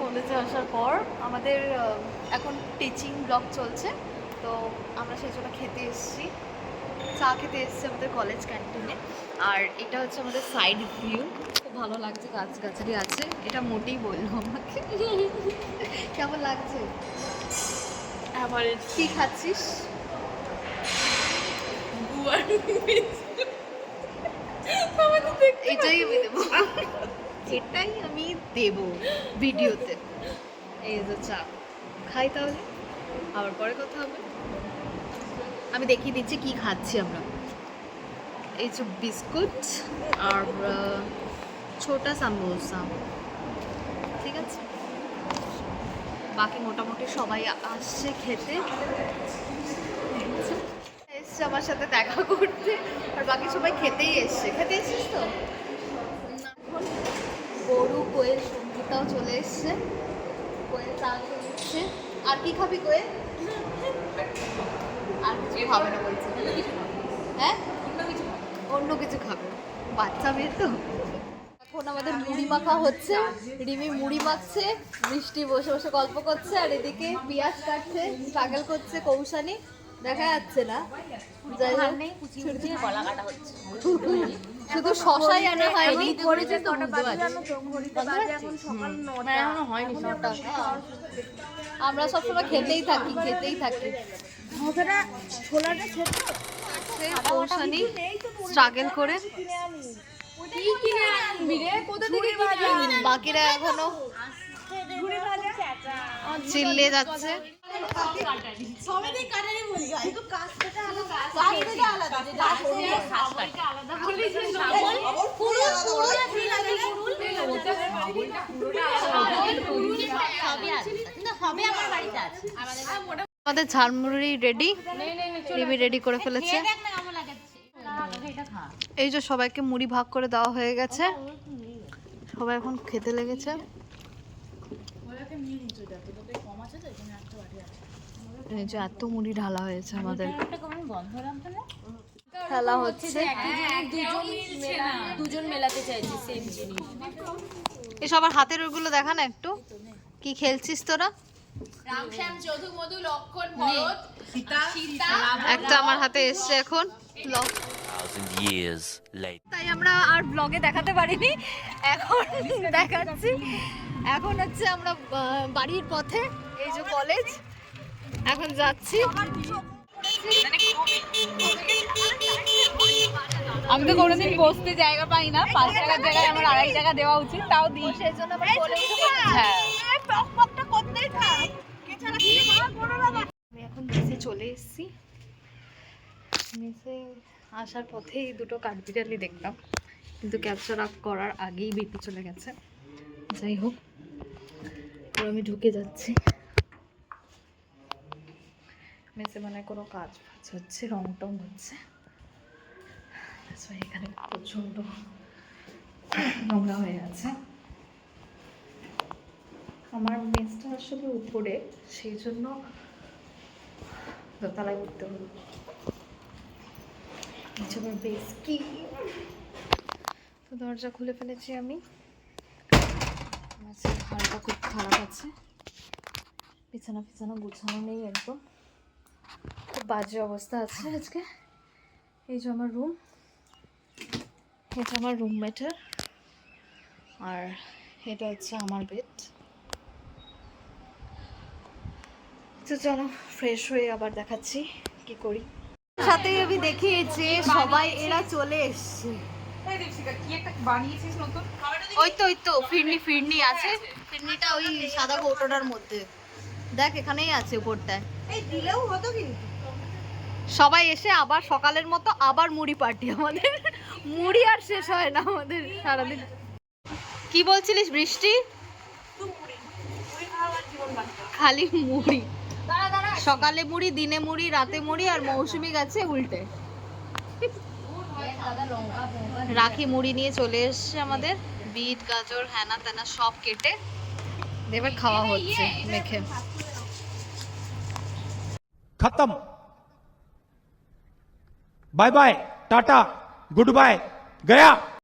কলেজে আসার পর আমাদের এখন টিচিং ব্লক চলছে, তো আমরা সেই জন্য খেতে এসেছি, চা খেতে এসেছি আমাদের কলেজ ক্যান্টিনে। আর এটা হচ্ছে আমাদের সাইড ভিউ, খুব ভালো লাগছে, গাছগাছালি আছে। এটা মোটেই বললো আমাকে। কেমন লাগছে? আমার কি খাচ্ছিস? এটাই আমি দেবো, এটাই আমি দেবো ভিডিওতে। এই যে চা খাই, তাহলে আবার পরে কথা হবে। আমি দেখিয়ে দিচ্ছি কি খাচ্ছি আমরা। এই যে বিস্কুট আর ছোটা সামোসা, ঠিক আছে। বাকি মোটামুটি সবাই আসছে খেতে, এসছে আমার সাথে দেখা করতে, আর বাকি সবাই খেতেই এসছে। খেতে এসছিস তো? এখন গরু, কোয়েল, সঙ্গীতাও চলে এসছে। কোয়েল চা খেয়ে নিচ্ছে। আর কি খাবি কোয়েল? আর কিছু খাবে না বলছে। হ্যাঁ, অন্য কিছু খাবে, বাচ্চা মেয়ে তো। এখন আমাদের মুড়ি মাখা হচ্ছে, রিমি মুড়ি মাখছে, বৃষ্টি বসে বসে গল্প করছে, আর এদিকে পেঁয়াজ কাটছে, স্ট্রাগল করছে কৌশানি, দেখা যাচ্ছে না। যাই হোক, শুধু শশাই আনা হয়নি। আমরা সবসময় খেতেই থাকি। কৌশানি স্ট্রাগল করে, বাকিরা এখনো চিল্লে যাচ্ছে। আমাদের ঝালমুড়ি রেডি, রিমি রেডি করে ফেলেছে। এই যে সবাইকে মুড়ি ভাগ করে দেওয়া হয়ে গেছে, সবাই এখন খেতে লেগেছে। এই যে এত মুড়ি ঢালা হয়েছে আমাদের। খেলা হচ্ছে, দুজন মেলাতে চাইছি সেম জিনিস। এই সবার হাতের ওগুলো দেখা না একটু, কি খেলছিস তোরা? রামশ্যাম, যদু, মধু, লক্ষণ, ভরত, সীতা। একটা আমার হাতে এসছে এখন। তাই আমরা আর ব্লগে দেখাতে পারিনি, এখন দেখাচ্ছি। এখন হচ্ছে আমরা বাড়ির পথে, এই যে কলেজ, এখন যাচ্ছি। আমি তো কোনোদিন বসতে জায়গা পাই না, 5 টাকার জায়গায় আমার 2.5 টাকা দেওয়া উচিত, তাও দিই। সেই জন্য আমরা বলে উঠে আমি এখন মেসে চলে এসেছি। মেসে আসার পথেই দুটো কাঠবিড়ালি দেখলাম, কিন্তু ক্যাপচার আপ করার আগেই বেরিয়ে চলে গেছে। যাই হোক, আমি ঢুকে যাচ্ছি। মেসে মানে কোনো কাজ হচ্ছে, রং টং হচ্ছে। এখানে প্রচণ্ড নোংরা হয়ে আছে। আমার মেসটা আসলে উপরে, সেই জন্য দোতলায় উঠতে হলো। বেশ কি, তো দরজা খুলে ফেলেছি আমি। হালকা খুব খারাপ আছে, বিছানা ফিছানা গুছানো নেই, একদম খুব বাজে অবস্থা আছে আজকে। এই যে আমার রুম, এটা আমার রুমমেটের, আর এটা হচ্ছে আমার বেড। তো চলো ফ্রেশ হয়ে আবার দেখাচ্ছি কি করি। সাথে আমি দেখি যে সবাই এরা চলে এসছে। ওই তো ফিরনি আছে, ফিরনিটা ওই সাদা কৌটোটার মধ্যে, দেখ এখানেই আছে উপরটায়। সবাই এসে আবার সকালের মতো আবার মুড়ি পার্টি। আমাদের মুড়ি আর শেষ হয় না আমাদের সারাদিন। কি বলছিলিস বৃষ্টি? খালি মুড়ি, সকালে মুড়ি, দিনে মুড়ি, রাতে মুড়ি, আর মৌসুমি গেছে উল্টে। রাখি মুড়ি নিয়ে চলে এসছে আমাদের, বিট গাজর হ্যানা ত্যানা সব কেটে এবার খাওয়া হচ্ছে মেখে। खत्म, bye bye, tata, goodbye, गया।